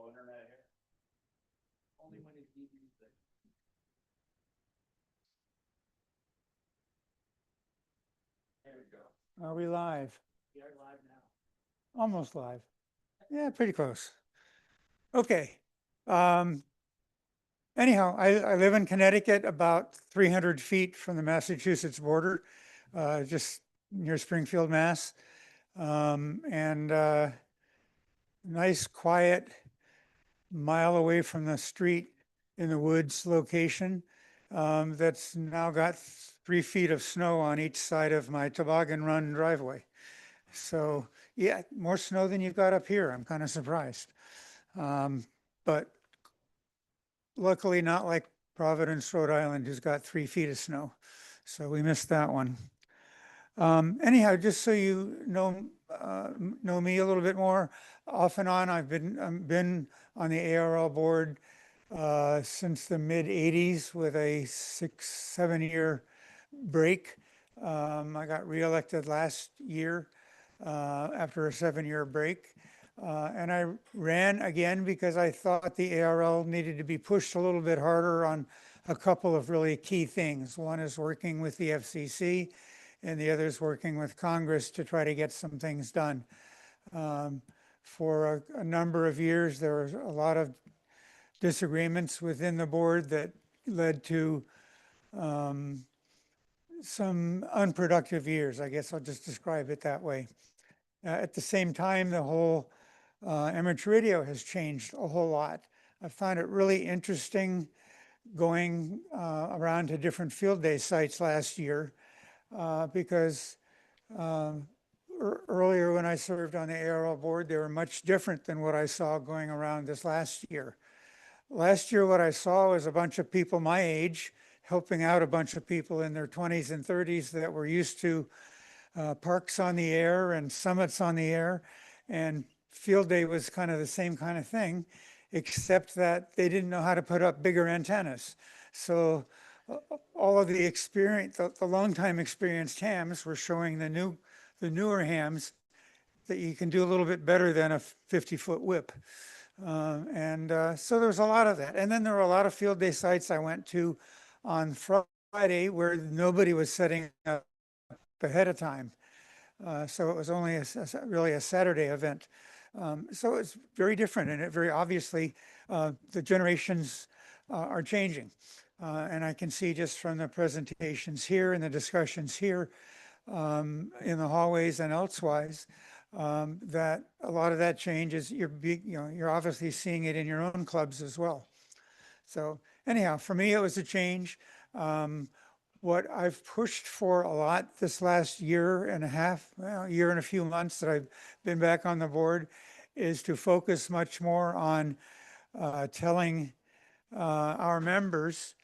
internet here. Only when it's easy. There we go. Are we live? We are live now. Almost live. Yeah, pretty close. Okay. Um, anyhow, I live in Connecticut, about 300 feet from the Massachusetts border, just near Springfield, Mass. And nice, quiet, mile away from the street in the woods location. That's now got 3 feet of snow on each side of my toboggan run driveway. So yeah, more snow than you've got up here. I'm kind of surprised. But luckily not like Providence, Rhode Island, who's got 3 feet of snow. So we missed that one. Anyhow, just so you know me a little bit more, off and on, I've been on the ARRL board since the mid 80s with a 6-7 year break. I got reelected last year after a 7-year break. And I ran again because I thought the ARRL needed to be pushed a little bit harder on a couple of really key things. One is working with the FCC, and the other is working with Congress to try to get some things done. For a number of years, there was a lot of disagreements within the board that led to some unproductive years. I guess I'll just describe it that way. At the same time, the whole amateur radio has changed a whole lot. I found it really interesting going around to different field day sites last year because earlier when I served on the ARRL board, they were much different than what I saw going around this last year. Last year, what I saw was a bunch of people my age helping out a bunch of people in their 20s and 30s that were used to parks on the air and summits on the air, and field day was kind of the same kind of thing, except that they didn't know how to put up bigger antennas. So all of the experience, the longtime experienced hams were showing the newer hams that you can do a little bit better than a 50-foot whip. So there was a lot of that. And then there were a lot of field day sites I went to on Friday where nobody was setting up ahead of time. So it was only really a Saturday event. So it's very different, and it very obviously the generations are changing. And I can see just from the presentations here and the discussions here in the hallways and elsewise that a lot of that change is you're obviously seeing it in your own clubs as well. So anyhow, for me, it was a change. What I've pushed for a lot this last year and a half, well, year and a few months that I've been back on the board is to focus much more on telling our members,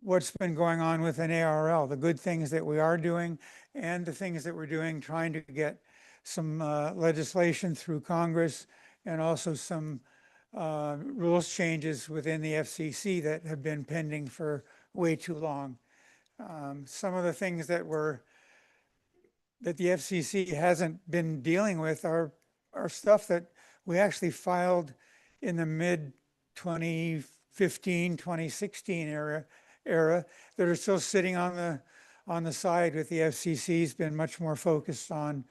what's been going on with an ARRL, the good things that we are doing and the things that we're doing, trying to get some legislation through Congress and also some rules changes within the FCC that have been pending for way too long. Some of the things that the FCC hasn't been dealing with are stuff that we actually filed in the mid 2015, 2016 era that are still sitting on the side with the FCC's been much more focused on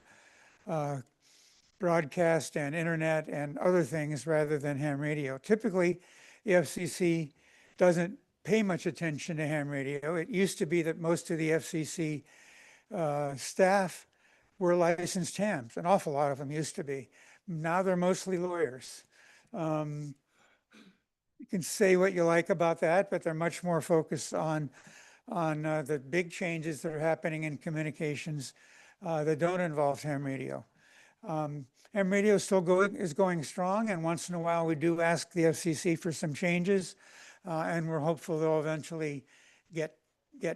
broadcast and internet and other things rather than ham radio. Typically, the FCC doesn't pay much attention to ham radio. It used to be that most of the FCC staff were licensed hams. An awful lot of them used to be. Now they're mostly lawyers. You can say what you like about that, but they're much more focused on the big changes that are happening in communications that don't involve ham radio. Ham radio is going strong, and once in a while we do ask the FCC for some changes, and we're hopeful they'll eventually get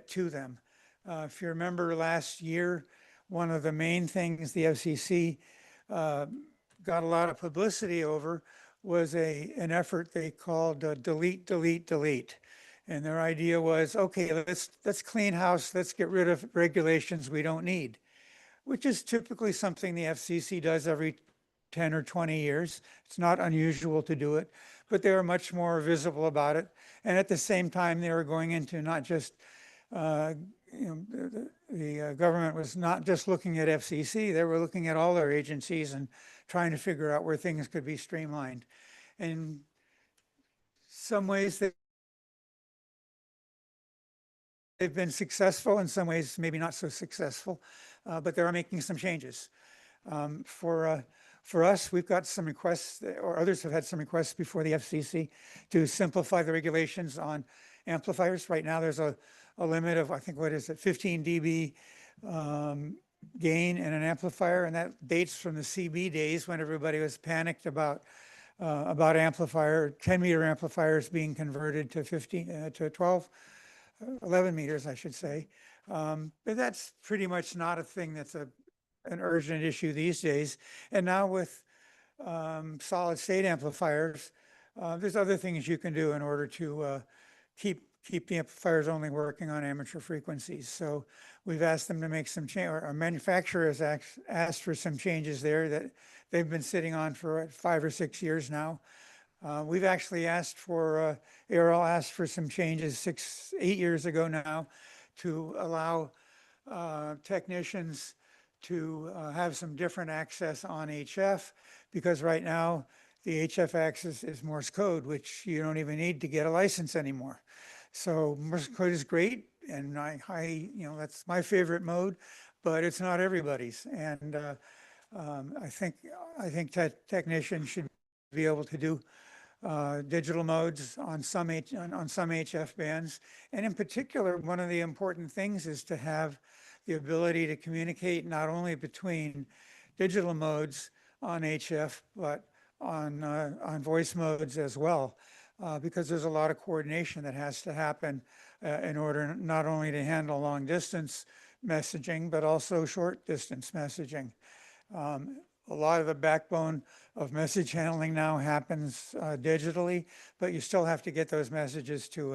to them. If you remember last year, one of the main things the FCC got a lot of publicity over was an effort they called delete, delete, delete. And their idea was, okay, let's clean house, let's get rid of regulations we don't need, which is typically something the FCC does every 10 or 20 years. It's not unusual to do it, but they were much more visible about it. And at the same time, they were going into not just, uh, the government was not just looking at FCC, they were looking at all their agencies and trying to figure out where things could be streamlined. In some ways, they've been successful, in some ways, maybe not so successful, but they are making some changes. Um, for, uh, for us, we've got some requests, or others have had some requests before the FCC to simplify the regulations on amplifiers. Right now, there's a limit of, I think, what is it, 15 dB gain in an amplifier, and that dates from the CB days when everybody was panicked about amplifier, 10-meter amplifiers being converted to 11 meters, I should say. But that's pretty much not a thing that's an urgent issue these days. And now with solid state amplifiers, there's other things you can do in order to keep the amplifiers only working on amateur frequencies. So we've asked them to make some change, or our manufacturer has asked for some changes there that they've been sitting on for 5 or 6 years now. We've actually asked for, ARRL asked for some changes 8 years ago now to allow technicians to have some different access on HF, because right now the HF access is Morse code, which you don't even need to get a license anymore. So Morse code is great, and that's my favorite mode, but it's not everybody's. And I think that technicians should be able to do digital modes on some HF bands. And in particular, one of the important things is to have the ability to communicate not only between digital modes on HF, but on voice modes as well, because there's a lot of coordination that has to happen in order not only to handle long distance messaging, but also short distance messaging. A lot of the backbone of message handling now happens digitally, but you still have to get those messages to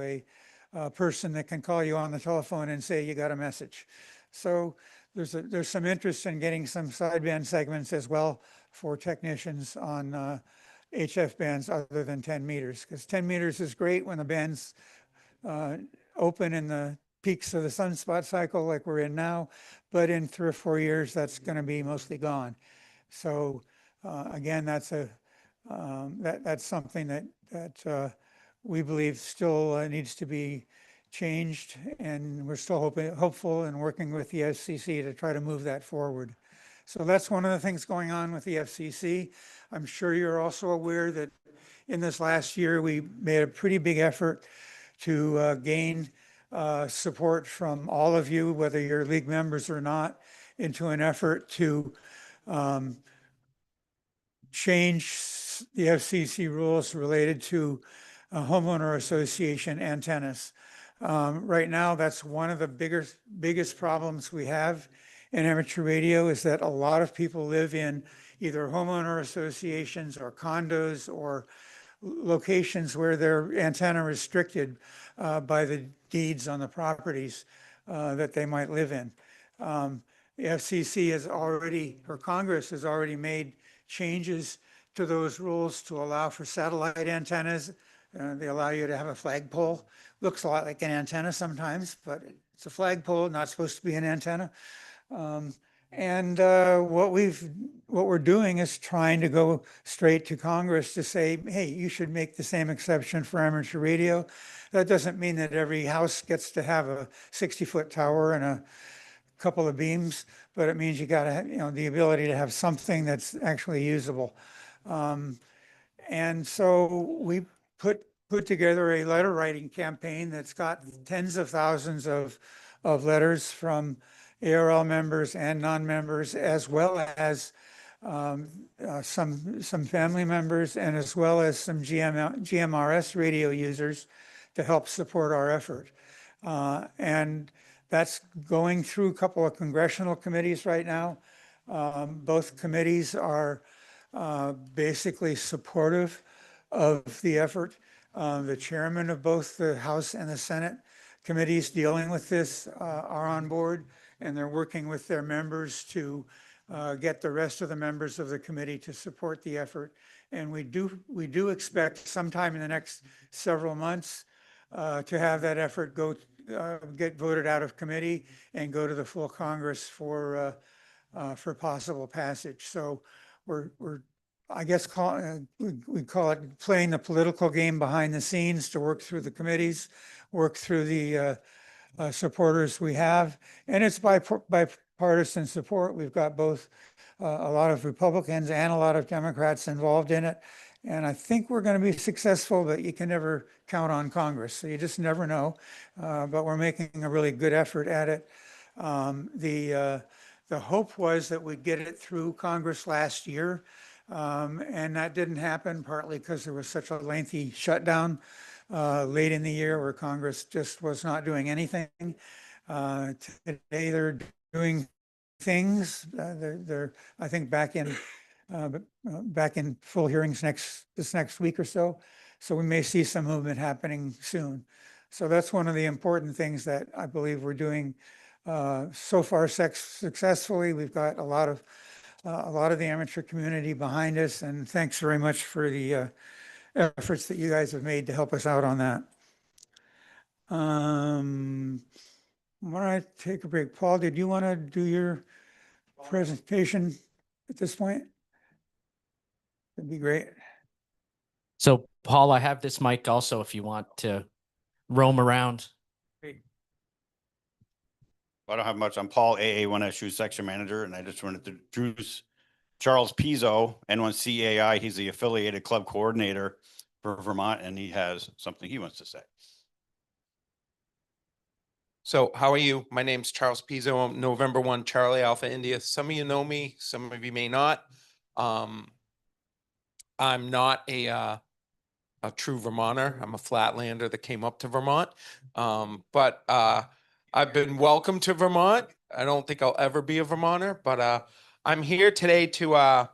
a person that can call you on the telephone and say you got a message. So there's some interest in getting some sideband segments as well for technicians on HF bands other than 10 meters, because 10 meters is great when the band's open in the peaks of the sunspot cycle like we're in now, but in 3 or 4 years, that's going to be mostly gone. So again, that's something that we believe still needs to be changed, and we're still hopeful and working with the FCC to try to move that forward. So that's one of the things going on with the FCC. I'm sure you're also aware that in this last year, we made a pretty big effort to gain support from all of you, whether you're league members or not, into an effort to change the FCC rules related to homeowner association antennas. Right now, that's one of the biggest problems we have in amateur radio, is that a lot of people live in either homeowner associations or condos or locations where their antenna restricted by the deeds on the properties that they might live in. The FCC has already, or Congress has already made changes to those rules to allow for satellite antennas. They allow you to have a flagpole. Looks a lot like an antenna sometimes, but it's a flagpole, not supposed to be an antenna. And what we're doing is trying to go straight to Congress to say, hey, you should make the same exception for amateur radio. That doesn't mean that every house gets to have a 60-foot tower and a couple of beams, but it means you got to have, the ability to have something that's actually usable. And so we put together a letter writing campaign that's got tens of thousands of letters from ARRL members and non-members, as well as some family members, and as well as some GMRS radio users to help support our effort. And that's going through a couple of congressional committees right now. Both committees are basically supportive of the effort. The chairman of both the House and the Senate committees dealing with this are on board, and they're working with their members to get the rest of the members of the committee to support the effort. And we do expect sometime in the next several months to have that effort get voted out of committee and go to the full Congress for possible passage. So we're I guess we call it playing the political game behind the scenes to work through the committees, work through the supporters we have, and it's bipartisan support. We've got both a lot of Republicans and a lot of Democrats involved in it. And I think we're going to be successful, but you can never count on Congress. So you just never know. But we're making a really good effort at it. The hope was that we'd get it through Congress last year. And that didn't happen, partly because there was such a lengthy shutdown late in the year where Congress just was not doing anything. Today they're doing things. They're I think back in full hearings this next week or so. So we may see some movement happening soon. So that's one of the important things that I believe we're doing so far successfully. We've got a lot of the amateur community behind us, and thanks very much for the efforts that you guys have made to help us out on that. Why don't I take a break? Paul, did you want to do your presentation at this point? That'd be great. So, Paul, I have this mic also if you want to roam around. I don't have much. I'm Paul, AA1SU Section Manager, and I just wanted to introduce Charles Pizzo, N1CAI. He's the affiliated club coordinator for Vermont, and he has something he wants to say. So how are you? My name's Charles Pizzo. I'm November 1, Charlie Alpha India. Some of you know me, some of you may not. I'm not a true Vermonter. I'm a flatlander that came up to Vermont. But I've been welcome to Vermont. I don't think I'll ever be a Vermonter, but I'm here today to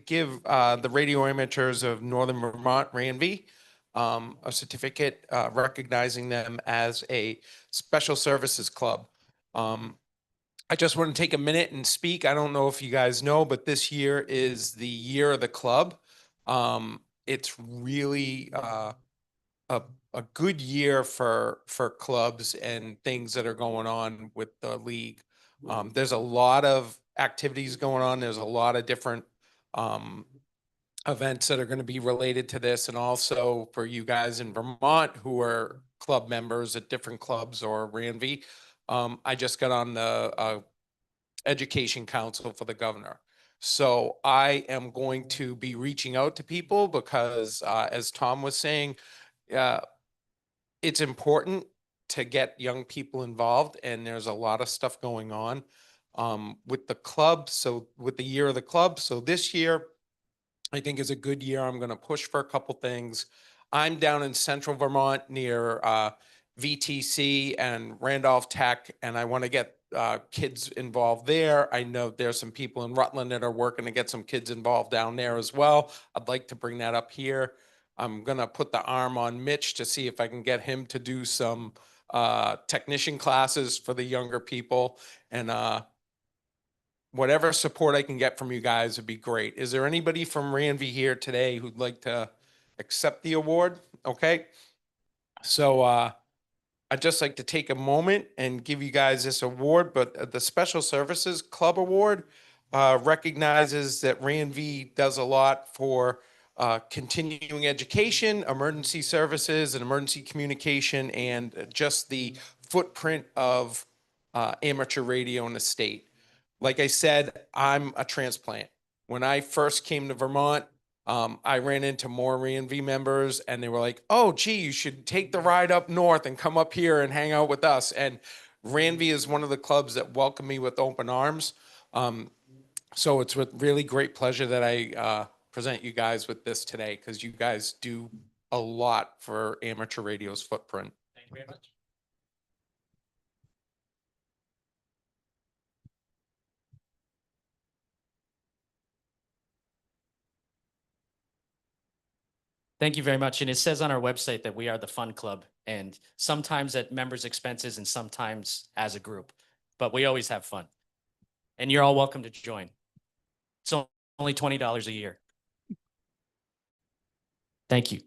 give the radio amateurs of Northern Vermont, RANV, a certificate recognizing them as a special services club. I just want to take a minute and speak. I don't know if you guys know, but this year is the year of the club. It's really a good year for clubs and things that are going on with the league. There's a lot of activities going on. There's a lot of different events that are going to be related to this, and also for you guys in Vermont who are club members at different clubs or RANV. I just got on the education council for the governor. So I am going to be reaching out to people because as Tom was saying, it's important to get young people involved, and there's a lot of stuff going on with the club. So with the year of the club. So this year, I think is a good year. I'm going to push for a couple things. I'm down in central Vermont near VTC and Randolph Tech, and I want to get kids involved there. I know there's some people in Rutland that are working to get some kids involved down there as well. I'd like to bring that up here. I'm going to put the arm on Mitch to see if I can get him to do some technician classes for the younger people, and whatever support I can get from you guys would be great. Is there anybody from RANV here today who'd like to accept the award? Okay. So I'd just like to take a moment and give you guys this award, but the Special Services Club Award recognizes that RANV does a lot for continuing education, emergency services, and emergency communication, and just the footprint of amateur radio in the state. Like I said, I'm a transplant. When I first came to Vermont, I ran into more RANV members, and they were like, oh, gee, you should take the ride up north and come up here and hang out with us. And RANV is one of the clubs that welcome me with open arms. So it's with really great pleasure that I present you guys with this today, because you guys do a lot for amateur radio's footprint. Thank you very much. Thank you very much. And it says on our website that we are the fun club, and sometimes at members' expenses and sometimes as a group, but we always have fun. and you're all welcome to join. It's only $20 a year. Thank you.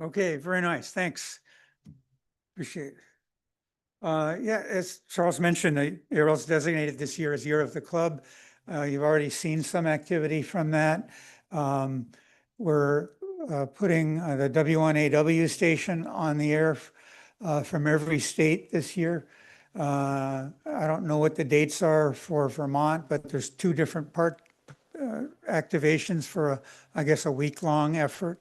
Okay, very nice. Thanks. Appreciate it. Yeah, as Charles mentioned, the ARRL's designated this year as Year of the Club. You've already seen some activity from that. We're putting the W1AW station on the air from every state this year. I don't know what the dates are for Vermont, but there's two different activations for I guess a week-long effort.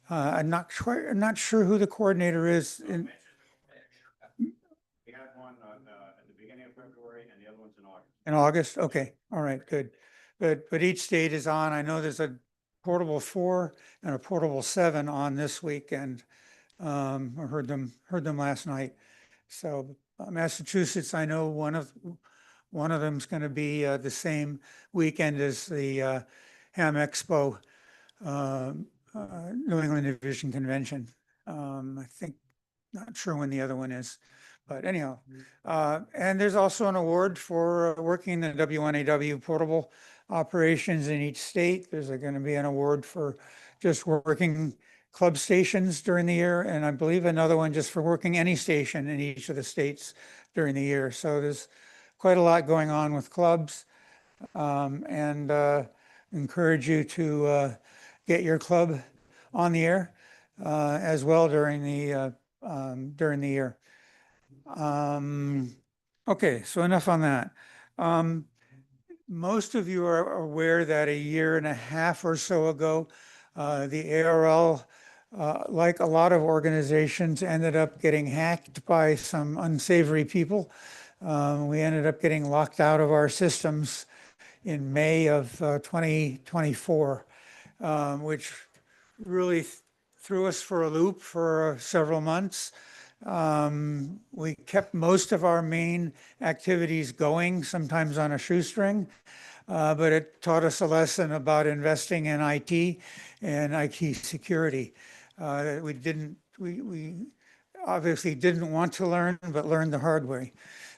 I'm not sure who the coordinator is in. We had one at the beginning of February and the other one's in August. In August? Okay, all right, good. But each state is on. I know there's a portable 4 and a portable 7 on this weekend. I heard them last night. So Massachusetts, I know one of them's going to be the same weekend as the Ham Expo, New England Division Convention. I think, not sure when the other one is. But anyhow, and there's also an award for working the W1AW portable operations in each state. There's going to be an award for just working club stations during the year, and I believe another one just for working any station in each of the states during the year. So there's quite a lot going on with clubs, and encourage you to get your club on the air as well during the year. Okay, so enough on that. Most of you are aware that a year and a half or so ago, the ARRL, like a lot of organizations, ended up getting hacked by some unsavory people. We ended up getting locked out of our systems in May of 2024, which really threw us for a loop for several months. We kept most of our main activities going, sometimes on a shoestring, but it taught us a lesson about investing in IT and IT security. We obviously didn't want to learn, but learned the hard way.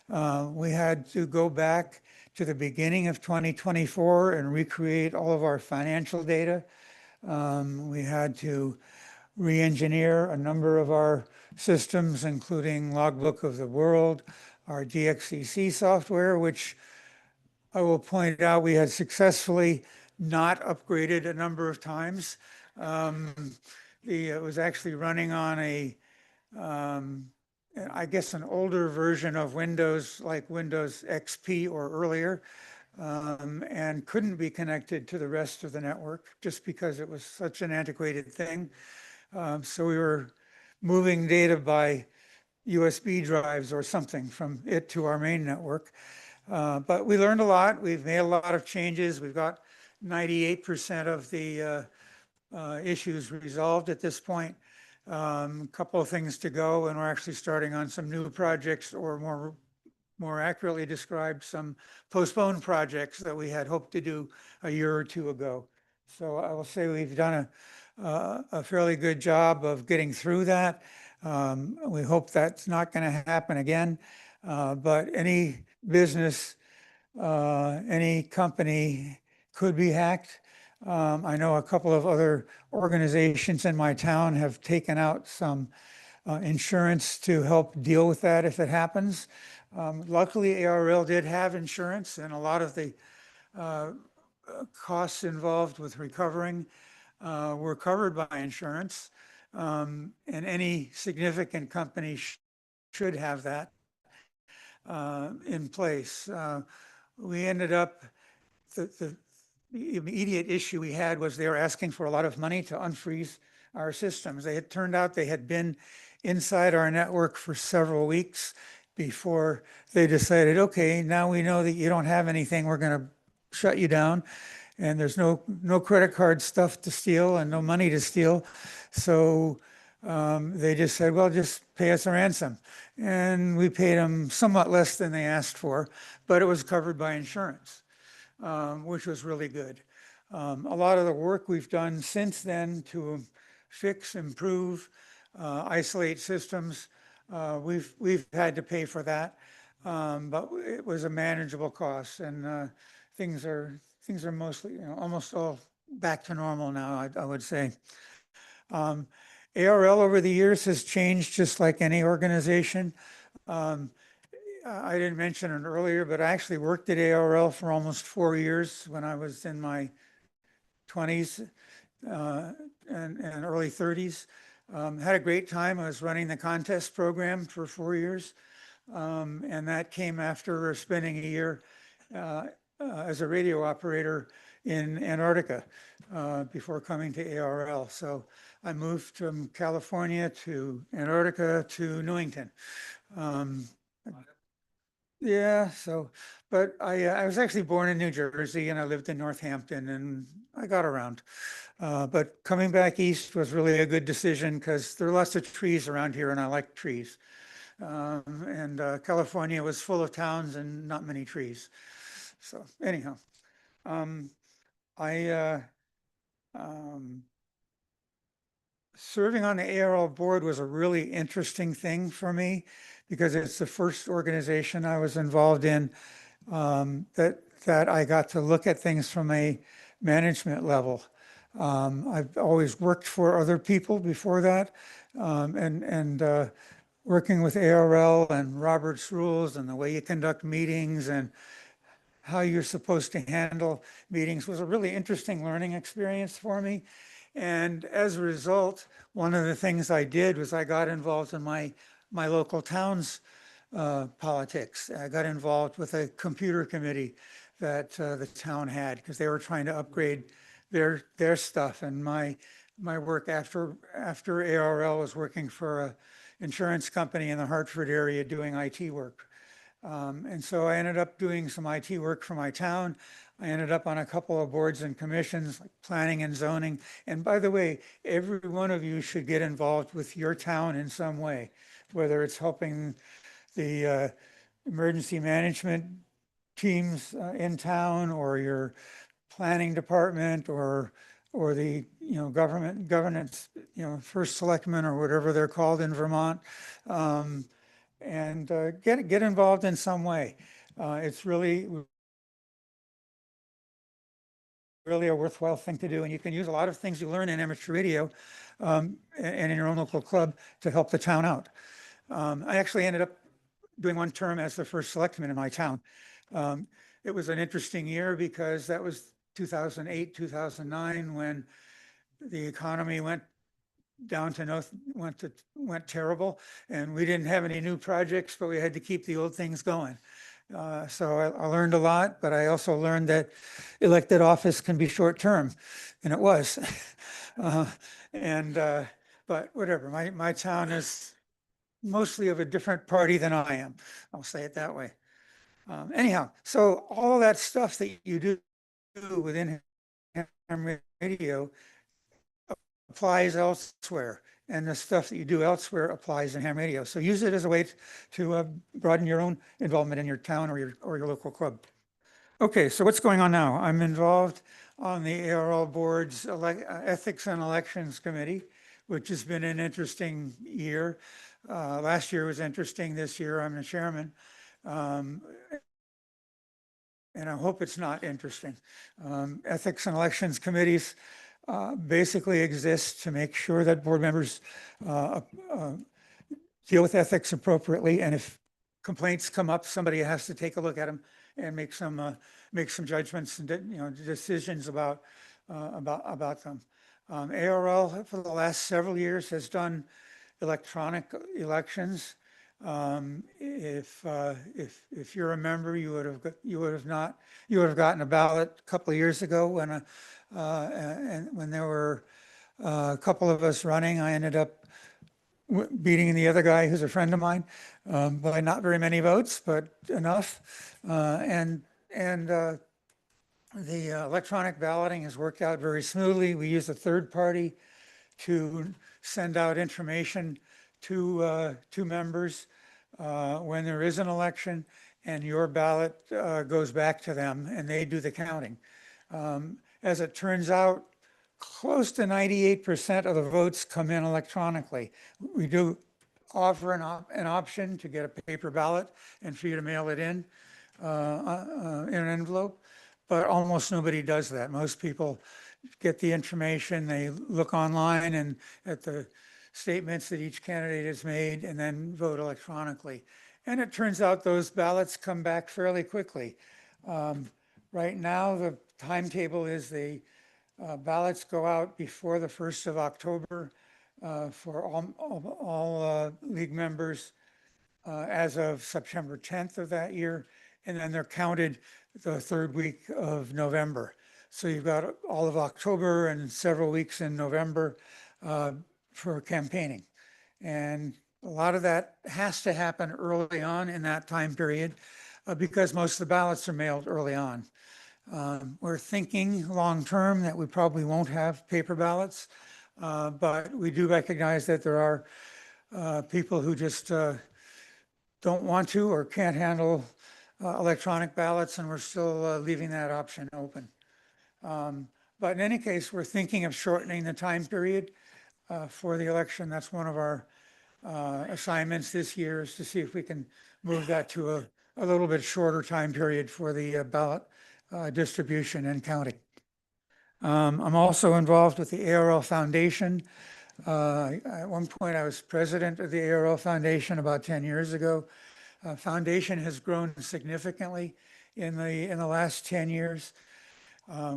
We had to go back to the beginning of 2024 and recreate all of our financial data. We had to re-engineer a number of our systems, including Logbook of the World, our DXCC software, which I will point out we had successfully not upgraded a number of times. It was actually running on I guess an older version of Windows, like Windows XP or earlier, and couldn't be connected to the rest of the network just because it was such an antiquated thing. So we were moving data by USB drives or something from it to our main network. But we learned a lot. We've made a lot of changes. We've got 98% of the issues resolved at this point. A couple of things to go, and we're actually starting on some new projects, or more accurately described, some postponed projects that we had hoped to do a year or two ago. So I will say we've done a fairly good job of getting through that. We hope that's not going to happen again. But any business, any company could be hacked. I know a couple of other organizations in my town have taken out some insurance to help deal with that if it happens. Luckily, ARRL did have insurance, and a lot of the costs involved with recovering were covered by insurance. And any significant company should have that in place. We ended up, the immediate issue we had was they were asking for a lot of money to unfreeze our systems. It turned out they had been inside our network for several weeks before they decided, okay, now we know that you don't have anything, we're going to shut you down. And there's no credit card stuff to steal and no money to steal. So they just said, well, just pay us a ransom. And we paid them somewhat less than they asked for, but it was covered by insurance, which was really good. A lot of the work we've done since then to fix, improve, isolate systems, we've had to pay for that. But it was a manageable cost, and things are mostly, almost all back to normal now, I would say. Um, ARL over the years has changed just like any organization. Um, I didn't mention it earlier, but I actually worked at ARL for almost 4 years when I was in my 20s and early 30s. Had a great time. I was running the contest program for 4 years. And that came after spending a year uh, as a radio operator in Antarctica before coming to ARL. So I moved from California to Antarctica to Newington. Um, yeah, so, but I was actually born in New Jersey and I lived in Northampton and I got around. But coming back east was really a good decision because there are lots of trees around here and I like trees. And California was full of towns and not many trees. So anyhow, um, I um, serving on the ARL board was a really interesting thing for me because it's the first organization I was involved in that I got to look at things from a management level. I've always worked for other people before that, and working with ARL and Robert's rules and the way you conduct meetings and how you're supposed to handle meetings was a really interesting learning experience for me. And as a result, one of the things I did was I got involved in my local town's politics. I got involved with a computer committee that the town had because they were trying to upgrade their stuff. And my work after ARL was working for a insurance company in the Hartford area doing IT work. And so I ended up doing some IT work for my town. I ended up on a couple of boards and commissions, like planning and zoning. And by the way, every one of you should get involved with your town in some way, whether it's helping the emergency management teams in town or your planning department or the governance first selectmen or whatever they're called in Vermont. And get involved in some way. It's really a worthwhile thing to do, and you can use a lot of things you learn in amateur radio and in your own local club to help the town out. I actually ended up doing one term as the first selectman in my town. It was an interesting year because that was 2008, 2009, when the economy went down to went terrible, and we didn't have any new projects, but we had to keep the old things going. So I learned a lot, but I also learned that elected office can be short-term, and it was. uh, but whatever, my town is mostly of a different party than I am. I'll say it that way. Anyhow, so all that stuff that you do within ham radio applies elsewhere, and the stuff that you do elsewhere applies in ham radio. So use it as a way to broaden your own involvement in your town or your local club. Okay, so what's going on now? I'm involved on the ARL board's Ethics and Elections Committee, which has been an interesting year. Last year was interesting. This year I'm the chairman. And I hope it's not interesting. Ethics and Elections Committees basically exist to make sure that board members deal with ethics appropriately. And if complaints come up, somebody has to take a look at them and make some judgments and decisions about them. ARL for the last several years has done electronic elections. If you're a member, you would have gotten a ballot a couple of years ago when when there were a couple of us running. I ended up beating the other guy who's a friend of mine by not very many votes, but enough. The electronic balloting has worked out very smoothly. We use a third party to send out information to members when there is an election, and your ballot goes back to them and they do the counting. As it turns out, close to 98% of the votes come in electronically. We do offer an option to get a paper ballot and for you to mail it in an envelope, but almost nobody does that. Most people get the information, they look online and at the statements that each candidate has made and then vote electronically. And it turns out those ballots come back fairly quickly. Right now, the timetable is the ballots go out before the 1st of October for all league members as of September 10th of that year. And then they're counted the third week of November. So you've got all of October and several weeks in November for campaigning. And a lot of that has to happen early on in that time period because most of the ballots are mailed early on. We're thinking long-term that we probably won't have paper ballots, but we do recognize that there are people who just don't want to or can't handle electronic ballots, and we're still leaving that option open. But in any case, we're thinking of shortening the time period for the election. That's one of our assignments this year, is to see if we can move that to a little bit shorter time period for the ballot distribution and counting. I'm also involved with the ARRL Foundation. At one point, I was president of the ARRL Foundation about 10 years ago. Foundation has grown significantly in the last 10 years.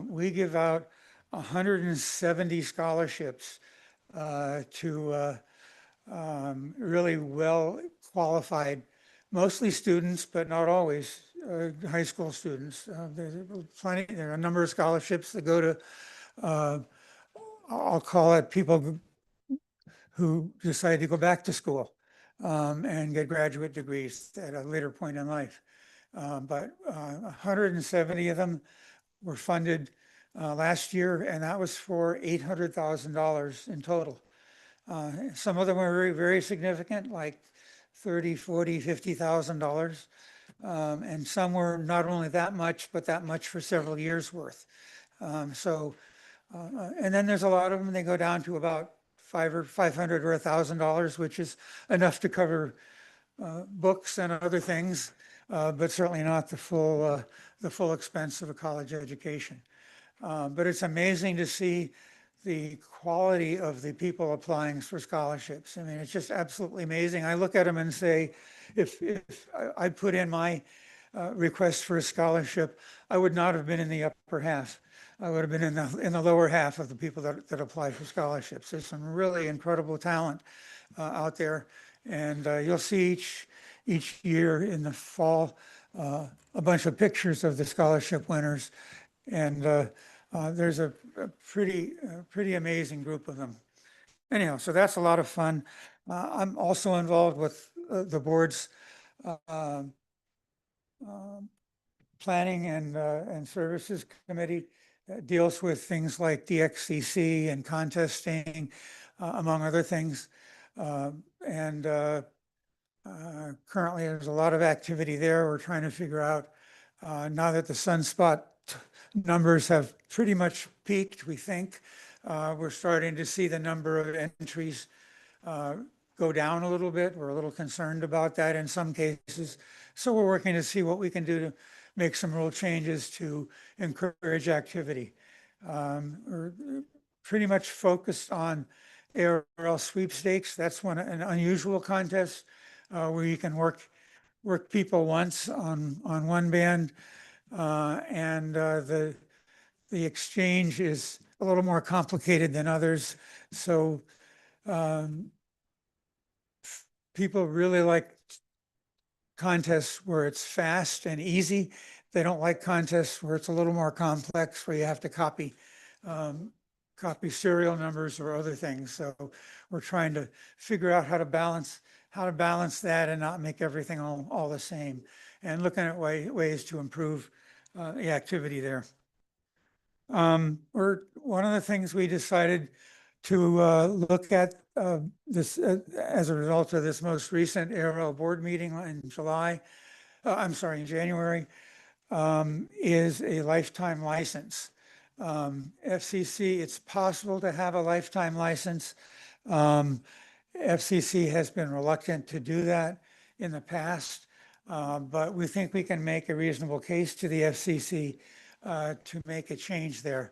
We give out 170 scholarships to really well qualified, mostly students, but not always high school students. There are a number of scholarships that go to, I'll call it people who decide to go back to school and get graduate degrees at a later point in life. But 170 of them were funded last year, and that was for $800,000 in total. Some of them were very, very significant, like $30,000, $40,000, $50,000. And some were not only that much, but that much for several years worth. And then there's a lot of them, they go down to about $500 or $1,000, which is enough to cover books and other things, but certainly not the full expense of a college education. But it's amazing to see the quality of the people applying for scholarships. I mean, it's just absolutely amazing. I look at them and say, if I put in my request for a scholarship, I would not have been in the upper half. I would have been in the lower half of the people that apply for scholarships. There's some really incredible talent out there, and you'll see each year in the fall a bunch of pictures of the scholarship winners, and there's a pretty amazing group of them. Anyhow, so that's a lot of fun. I'm also involved with the board's planning and services committee that deals with things like DXCC and contesting, among other things. Currently there's a lot of activity there. We're trying to figure out, now that the sunspot numbers have pretty much peaked, we think, we're starting to see the number of entries go down a little bit. We're a little concerned about that in some cases. So we're working to see what we can do to make some rule changes to encourage activity. We're pretty much focused on ARRL sweepstakes. That's an unusual contest where you can work people once on one band, and the exchange is a little more complicated than others. So people really like contests where it's fast and easy. They don't like contests where it's a little more complex, where you have to copy serial numbers or other things. So we're trying to figure out how to balance that and not make everything all the same, and looking at ways to improve the activity there. One of the things we decided to look at this as a result of this most recent ARRL board meeting in in January, is a lifetime license. FCC, it's possible to have a lifetime license. FCC has been reluctant to do that in the past, but we think we can make a reasonable case to the FCC to make a change there.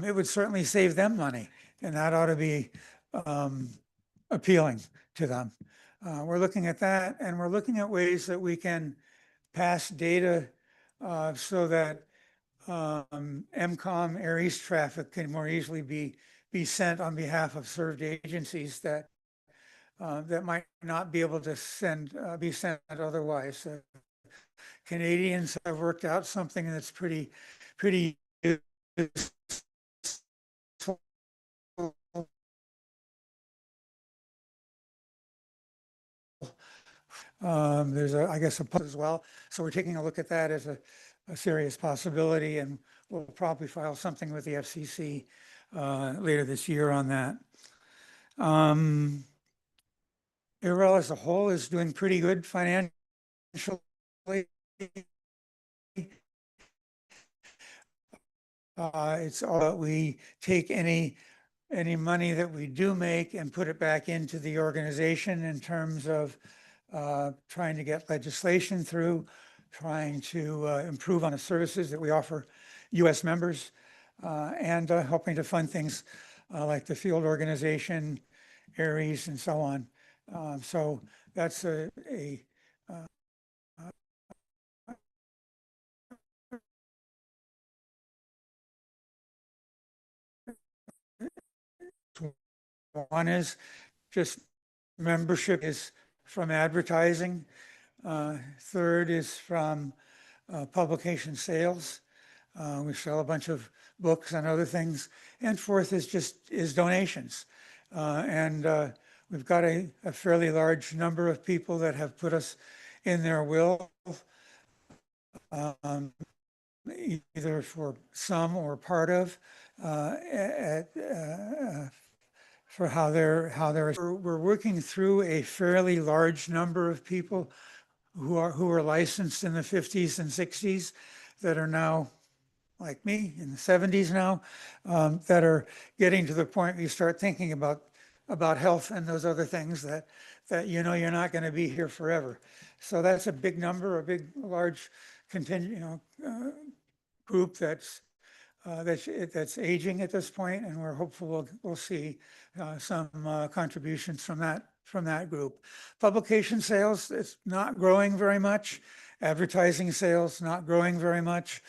It would certainly save them money, and that ought to be appealing to them. We're looking at that, and we're looking at ways that we can pass data so that MCOM ARRL traffic can more easily be sent on behalf of served agencies that that might not be able to be sent otherwise. Canadians have worked out something that's pretty useful. There's I guess a as well. So we're taking a look at that as a serious possibility, and we'll probably file something with the FCC later this year on that. ARRL as a whole is doing pretty good financially. It's all we take any money that we do make and put it back into the organization in terms of trying to get legislation through, trying to improve on the services that we offer U.S. members, and helping to fund things like the field organization, ARRLs, and so on. So that's a one is just membership is from advertising. Third is from publication sales. We sell a bunch of books and other things. And fourth is donations. And we've got a fairly large number of people that have put us in their will, either for some or part of, for how they're. We're working through a fairly large number of people who are licensed in the 50s and 60s that are now, like me, in the 70s now, that are getting to the point where you start thinking about health and those other things that you know you're not going to be here forever. So that's a big number, a large contingent, group that's aging at this point, and we're hopeful we'll see some contributions from that group. Publication sales, it's not growing very much. Advertising sales, not growing very much.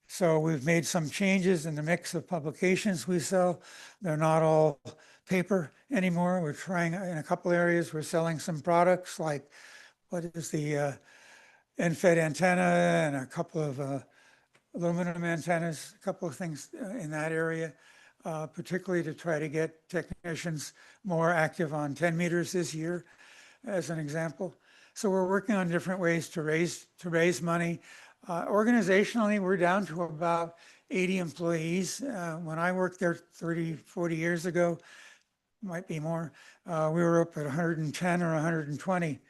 So we've made some changes in the mix of publications we sell. They're not all paper anymore. We're trying in a couple areas. We're selling some products like what is the end-fed antenna and a couple of aluminum antennas, a couple of things in that area, particularly to try to get technicians more active on 10 meters this year, as an example. So we're working on different ways to raise money. Organizationally, we're down to about 80 employees. When I worked there 30, 40 years ago, might be more, we were up at 110 or 120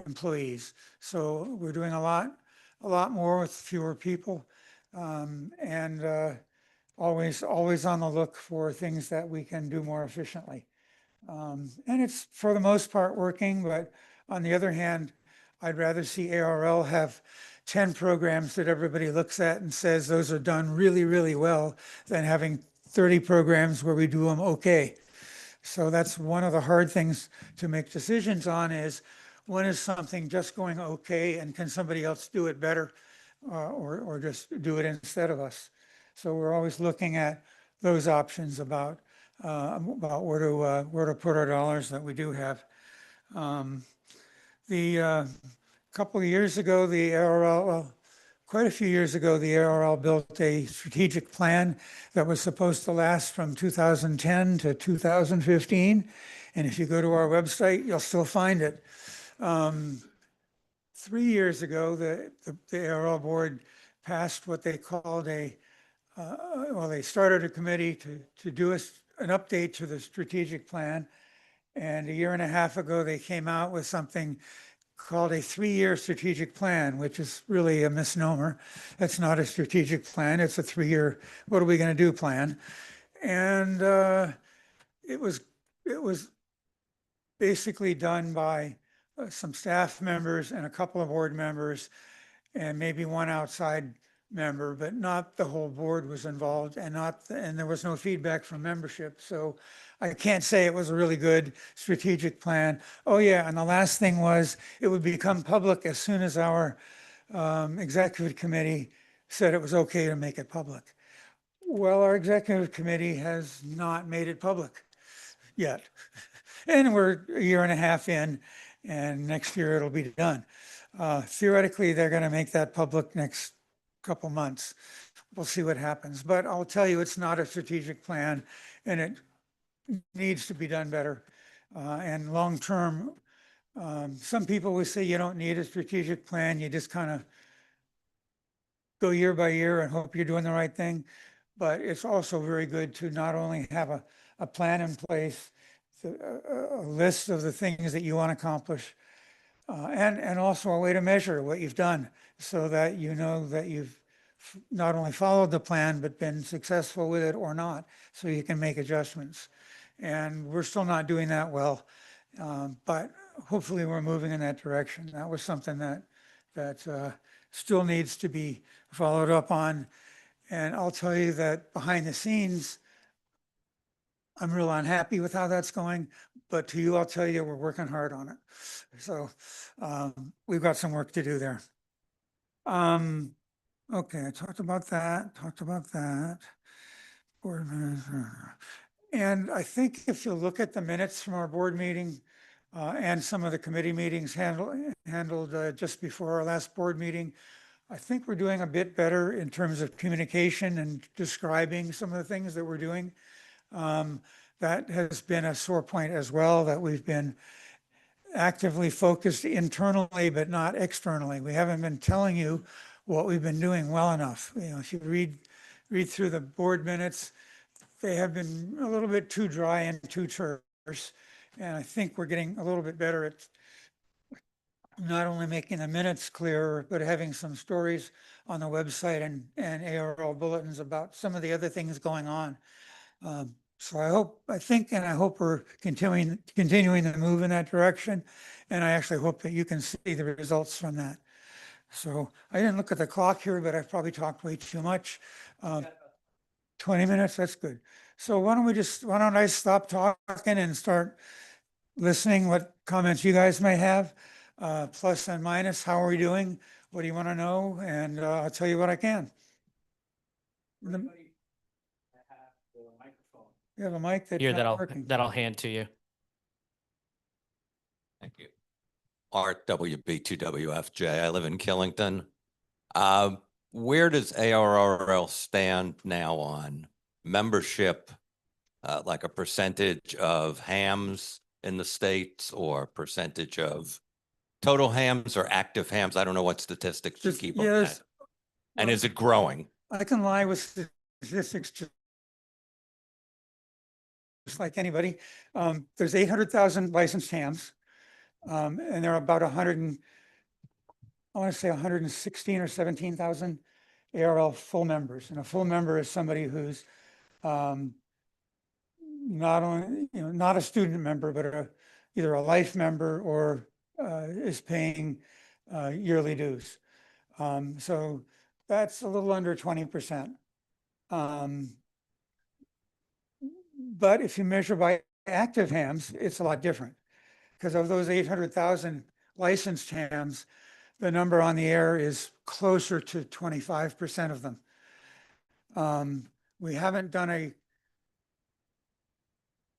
employees. So we're doing a lot more with fewer people, and always on the look for things that we can do more efficiently. And it's for the most part working, but on the other hand, I'd rather see ARRL have 10 programs that everybody looks at and says those are done really, really well than having 30 programs where we do them okay. So that's one of the hard things to make decisions on, is when is something just going okay and can somebody else do it better, or just do it instead of us. So we're always looking at those options about where to put our dollars that we do have. The couple of years ago, the ARRL, well, quite a few years ago, the ARRL built a strategic plan that was supposed to last from 2010 to 2015. And if you go to our website, you'll still find it. 3 years ago, the ARRL board passed what they called well, they started a committee to do an update to the strategic plan. And a year and a half ago, they came out with something called a 3-year strategic plan, which is really a misnomer. It's not a strategic plan. It's a 3-year, what are we going to do plan. And it was basically done by some staff members and a couple of board members and maybe one outside member, but not the whole board was involved and and there was no feedback from membership. So I can't say it was a really good strategic plan. Oh yeah, and the last thing was it would become public as soon as our executive committee said it was okay to make it public. Well, our executive committee has not made it public yet. And we're a year and a half in, and next year it'll be done. Theoretically, they're going to make that public next couple months. We'll see what happens. But I'll tell you, it's not a strategic plan, and it needs to be done better. And long-term, some people will say you don't need a strategic plan. You just kind of go year by year and hope you're doing the right thing. But it's also very good to not only have a plan in place, a list of the things that you want to accomplish, and also a way to measure what you've done so that you know that you've not only followed the plan, but been successful with it or not, so you can make adjustments. And we're still not doing that well, but hopefully we're moving in that direction. That was something that still needs to be followed up on. And I'll tell you that behind the scenes, I'm real unhappy with how that's going, but to you, I'll tell you, we're working hard on it. So we've got some work to do there. Okay, I talked about that. Board minutes, and I think if you look at the minutes from our board meeting and some of the committee meetings handled just before our last board meeting, I think we're doing a bit better in terms of communication and describing some of the things that we're doing. That has been a sore point as well, that we've been actively focused internally, but not externally. We haven't been telling you what we've been doing well enough. You know, if you read through the board minutes, they have been a little bit too dry and too terse. And I think we're getting a little bit better at not only making the minutes clearer, but having some stories on the website and ARRL bulletins about some of the other things going on. So I think and I hope we're continuing to move in that direction. And I actually hope that you can see the results from that. So I didn't look at the clock here, but I've probably talked way too much. 20 minutes, that's good. So why don't I stop talking and start listening what comments you guys may have, plus and minus, how are we doing? What do you want to know? And I'll tell you what I can. The- Everybody that has the microphone. You have a mic that's Here, not working. that I'll hand to you. Thank you. Art WB2WFJ. I live in Killington. Where does ARRL stand now on membership, like a percentage of hams in the states or percentage of total hams or active hams? I don't know what statistics you keep on that. And is it growing? I can lie with statistics just like anybody. There's 800,000 licensed hams, and there are about 116 or 17,000 ARRL full members. And a full member is somebody who's not only, not a student member, but either a life member or is paying yearly dues. So that's a little under 20%. But if you measure by active hams, it's a lot different, because of those 800,000 licensed hams, the number on the air is closer to 25% of them. We haven't done a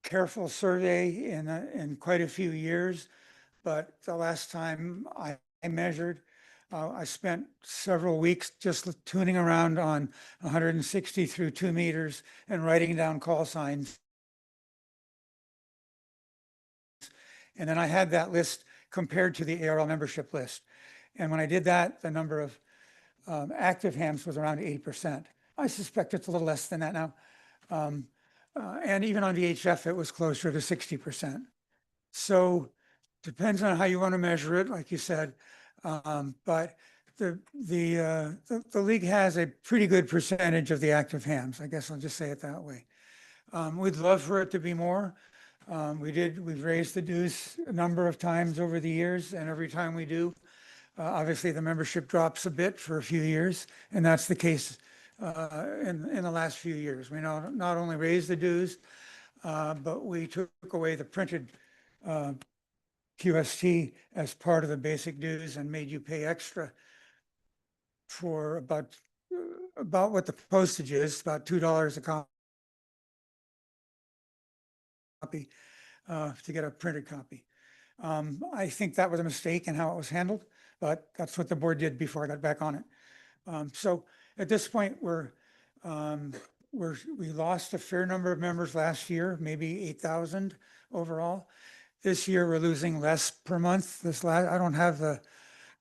careful survey in quite a few years, but the last time I measured, I spent several weeks just tuning around on 160 through 2 meters and writing down call signs. And then I had that list compared to the ARRL membership list. And when I did that, the number of active hams was around 8%. I suspect it's a little less than that now. And even on VHF, it was closer to 60%. So depends on how you want to measure it, like you said. But the league has a pretty good percentage of the active hams. I guess I'll just say it that way. We'd love for it to be more. We've raised the dues a number of times over the years, and every time we do, obviously the membership drops a bit for a few years, and that's the case in the last few years. We not only raised the dues, but we took away the printed QST as part of the basic dues and made you pay extra for about what the postage is, about $2 a copy to get a printed copy. I think that was a mistake in how it was handled, but that's what the board did before I got back on it. So at this point, we lost a fair number of members last year, maybe 8,000 overall. This year, we're losing less per month. I don't have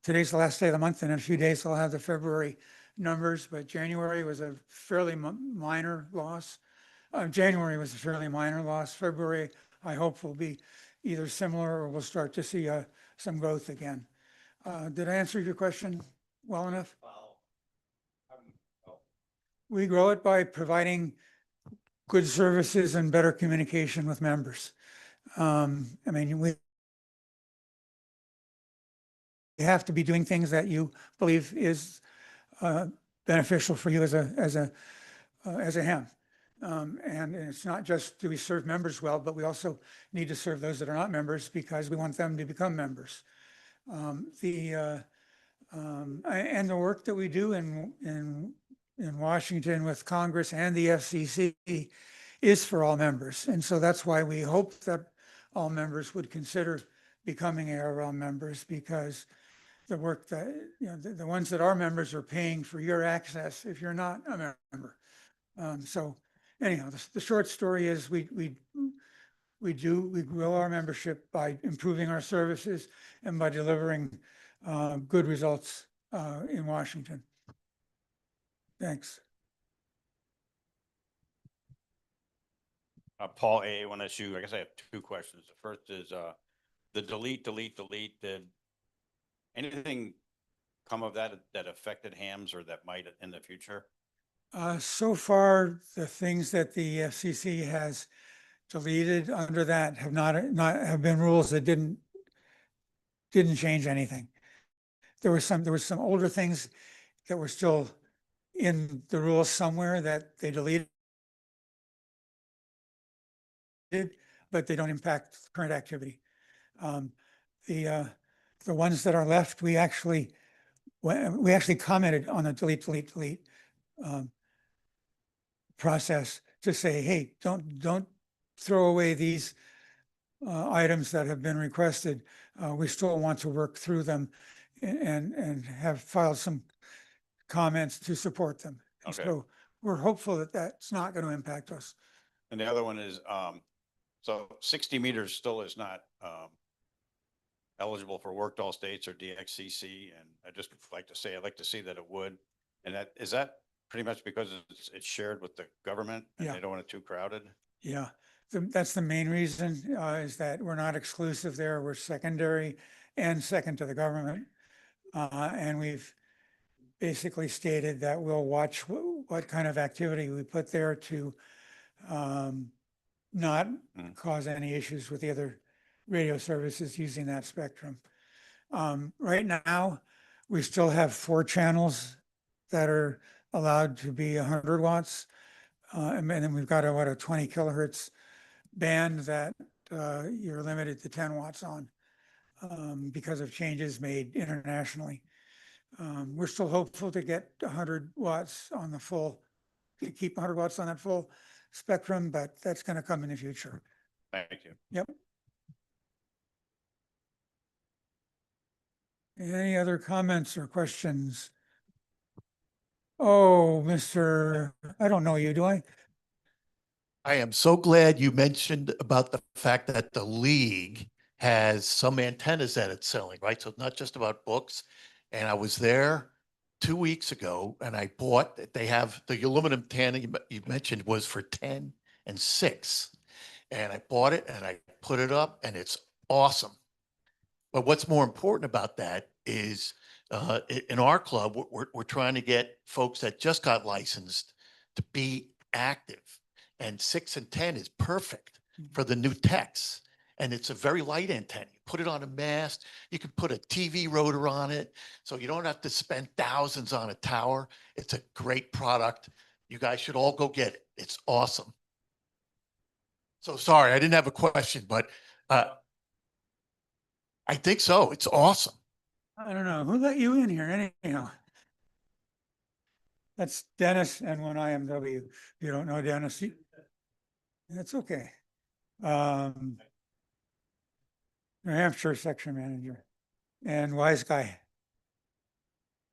today's the last day of the month, and in a few days, I'll have the February numbers, but January was a fairly minor loss. January was a fairly minor loss. February, I hope, will be either similar or we'll start to see some growth again. Did I answer your question well enough? We grow it by providing good services and better communication with members. I mean, we have to be doing things that you believe is beneficial for you as a ham. And it's not just do we serve members well, but we also need to serve those that are not members because we want them to become members. And the work that we do in Washington with Congress and the FCC is for all members. And so that's why we hope that all members would consider becoming ARRL members, because the work that, the ones that are members are paying for your access if you're not a member. So anyhow, the short story is we grow our membership by improving our services and by delivering good results in Washington. Thanks. Paul, AA1SU, I guess I have two questions. The first is the delete. Did anything come of that affected hams or that might in the future? So far, the things that the FCC has deleted under that have have been rules that didn't change anything. There was some older things that were still in the rules somewhere that they deleted, but they don't impact current activity. The ones that are left, we actually commented on the delete process to say, hey, don't throw away these items that have been requested. We still want to work through them and have filed some comments to support them. Okay. So we're hopeful that that's not going to impact us. And the other one is, so 60 meters still is not eligible for worked all states or DXCC. And I'd like to see that it would. And is that pretty much because it's shared with the government and they don't want it too crowded? Yeah, that's the main reason is that we're not exclusive there. We're secondary and second to the government. And we've basically stated that we'll watch what kind of activity we put there to not cause any issues with the other radio services using that spectrum. Right now, we still have 4 channels that are allowed to be 100 watts. And then we've got a 20 kilohertz band that you're limited to 10 watts on because of changes made internationally. We're still hopeful to get 100 watts on to keep 100 watts on that full spectrum, but that's going to come in the future. Thank you. Yep. Any other comments or questions? Oh, I don't know you, do I? I am so glad you mentioned about the fact that the league has some antennas that it's selling, right? So it's not just about books. And I was there 2 weeks ago and I bought, they have the aluminum antenna you mentioned was for 10 and 6. And I bought it and I put it up and it's awesome. But what's more important about that is in our club, we're trying to get folks that just got licensed to be active, and 6 and 10 is perfect. for the new techs. And it's a very light antenna. You put it on a mast, you can put a TV rotor on it, so you don't have to spend thousands on a tower. It's a great product. You guys should all go get it. It's awesome. So sorry, I didn't have a question, but I think so. It's awesome. I don't know, who let you in here anyhow? That's Dennis and one IMW. You don't know Dennis? That's okay. New Hampshire section manager and wise guy.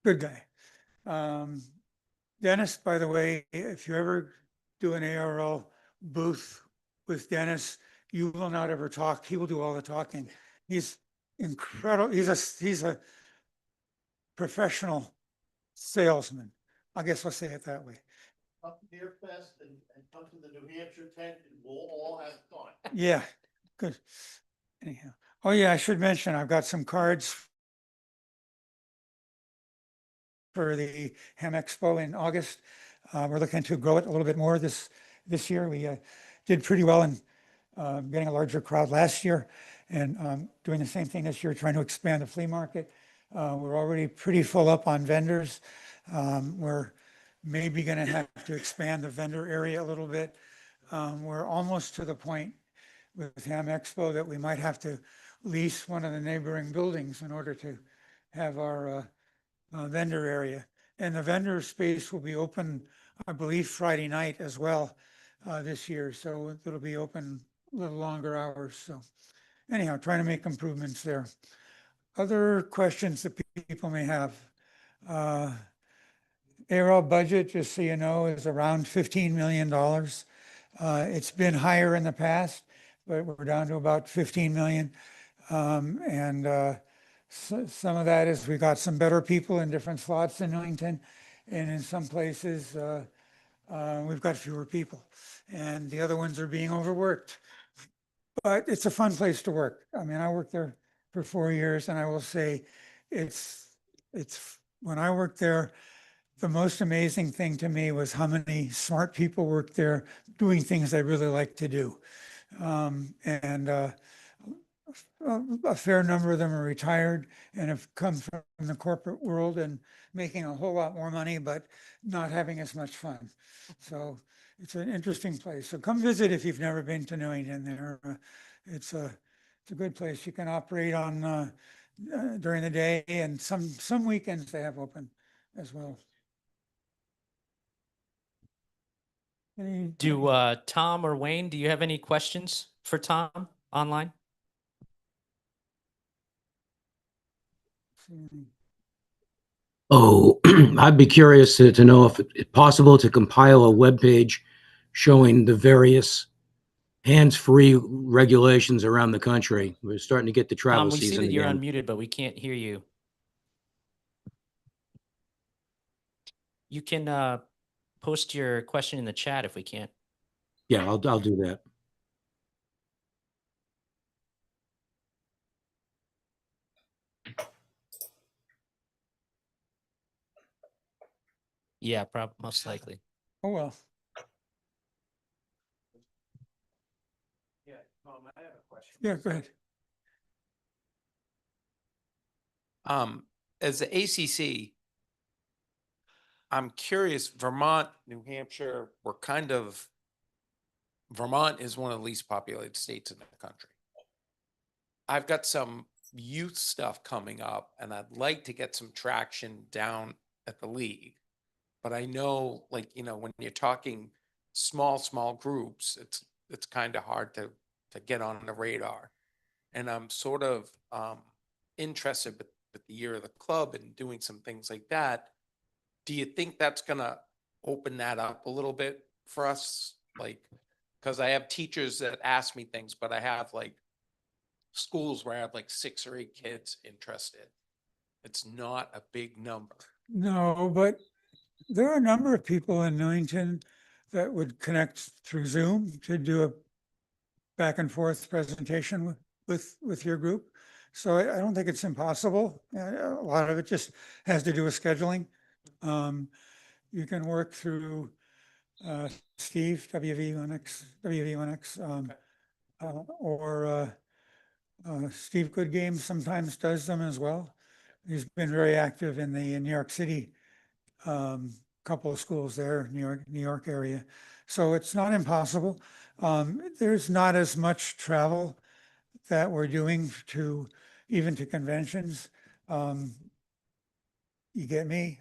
Good guy. Dennis, by the way, if you ever do an ARRL booth with Dennis, you will not ever talk. He will do all the talking. He's incredible. He's a professional salesman. I guess let's say it that way. Come to Beer Fest and come to the New Hampshire tent and we'll all have fun. Yeah, good. Anyhow, oh yeah, I should mention, I've got some cards for the Ham Expo in August. We're looking to grow it a little bit more this year. We did pretty well in getting a larger crowd last year and doing the same thing this year, trying to expand the flea market. We're already pretty full up on vendors. We're maybe going to have to expand the vendor area a little bit. We're almost to the point with Ham Expo that we might have to lease one of the neighboring buildings in order to have our vendor area. And the vendor space will be open, I believe, Friday night as well this year. So it'll be open a little longer hours. So anyhow, trying to make improvements there. Other questions that people may have? ARRL budget, just so you know, is around $15 million. It's been higher in the past, but we're down to about 15 million. Some of that is we got some better people in different slots in Newington, and in some places we've got fewer people, and the other ones are being overworked. But it's a fun place to work. I mean, I worked there for 4 years, and I will say, it's when I worked there, the most amazing thing to me was how many smart people worked there doing things they really like to do. A fair number of them are retired and have come from the corporate world and making a whole lot more money, but not having as much fun. So it's an interesting place. So come visit if you've never been to Newington. It's a good place. You can operate on during the day, and some weekends they have open as well. Do Tom or Wayne, do you have any questions for Tom online? Oh, I'd be curious to know if it's possible to compile a web page showing the various hands-free regulations around the country. We're starting to get the travel Tom, we see season that you're again. unmuted, but we can't hear you. You can post your question in the chat if we can't. Yeah, I'll do that. Yeah, most likely. Oh, well. Yeah, Tom, I have a question. Yeah, go ahead. As the ACC, I'm curious, Vermont, New Hampshire, Vermont is one of the least populated states in the country. I've got some youth stuff coming up and I'd like to get some traction down at the league. But I know, like, when you're talking small groups, it's kind of hard to get on the radar. And I'm sort of interested with the year of the club and doing some things like that. Do you think that's gonna open that up a little bit for us? Like, because I have teachers that ask me things, but I have like schools where I have like 6 or 8 kids interested. It's not a big number. No, but there are a number of people in Newington that would connect through Zoom to do a back and forth presentation with your group. So I don't think it's impossible. A lot of it just has to do with scheduling. You can work through Steve, WV1X. or Steve Goodgame sometimes does them as well. He's been very active in the New York City couple of schools there, New York area. So it's not impossible. There's not as much travel that we're doing to even to conventions. You get me?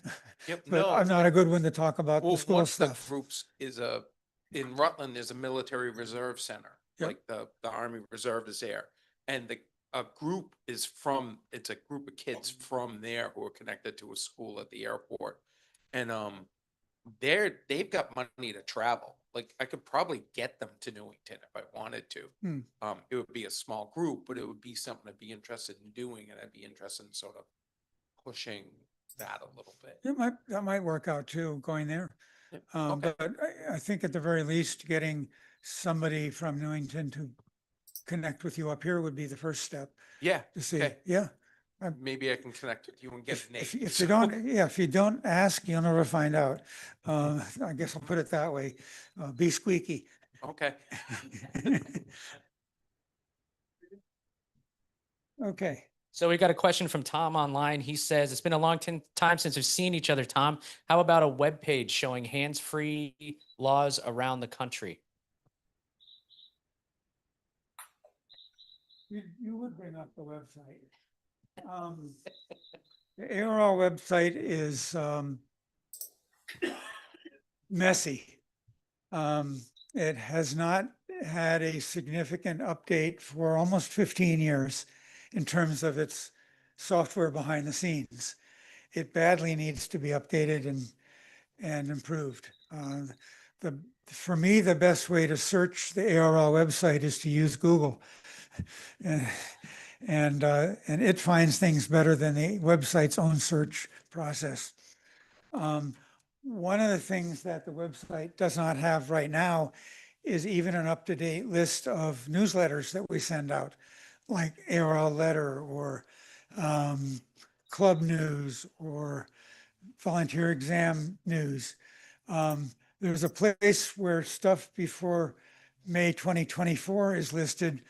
Yep, But no. I'm not a good one to talk about Well, the school one of the stuff. groups is in Rutland, there's a military reserve center, Yep. like the Army Reserve is there. And a group is it's a group of kids from there who are connected to a school at the airport. And, they've got money to travel. Like I could probably get them to Newington if I wanted to. Hmm. It would be a small group, but it would be something I'd be interested in doing, and I'd be interested in sort of pushing that a little bit. That might work out too, going there. Yeah, okay. But I think at the very least, getting somebody from Newington to connect with you up here would be the first step Yeah, to see. okay. Yeah. Maybe I can connect with you and get a name. If so- you don't, yeah, if you don't ask, you'll never find out. I guess I'll put it that way. Be squeaky. Okay. Okay. So we got a question from Tom online. He says, it's been a long time since we've seen each other, Tom. How about a web page showing hands-free laws around the country? You would bring up the website. The ARRL website is messy. It has not had a significant update for almost 15 years in terms of its software behind the scenes. It badly needs to be updated and improved. For me, the best way to search the ARRL website is to use Google. And it finds things better than the website's own search process. One of the things that the website does not have right now is even an up-to-date list of newsletters that we send out, like ARRL letter or club news or volunteer exam news. There's a place where stuff before May 2024 is listed,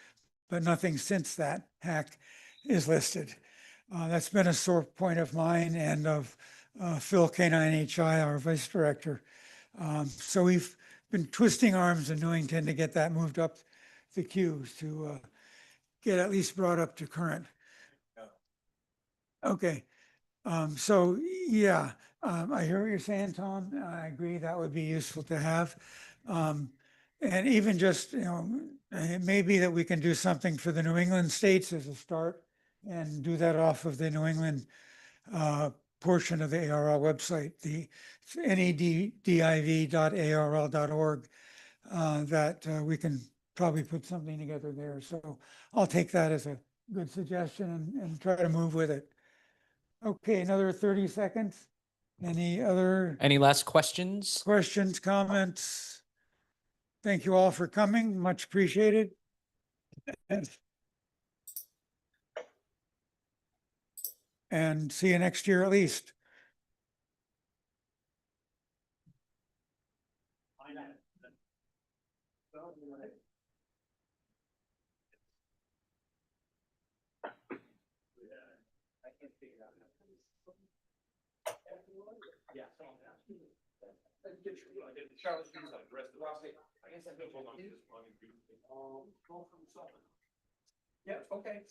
but nothing since that hack is listed. That's been a sore point of mine and of Phil K9HI, our vice director. So we've been twisting arms in Newington to get that moved up the queues to get at least brought up to current. Okay. So yeah, I hear what you're saying, Tom. I agree that would be useful to have. And even just, it may be that we can do something for the New England states as a start and do that off of the New England portion of the ARRL website, the neddiv.arrl.org, that we can probably put something together there. So I'll take that as a good suggestion and try to move with it. Okay, another 30 seconds. Any other Any last questions? questions, comments? Thank you all for coming. Much appreciated. And see you next year at least. Yeah, okay.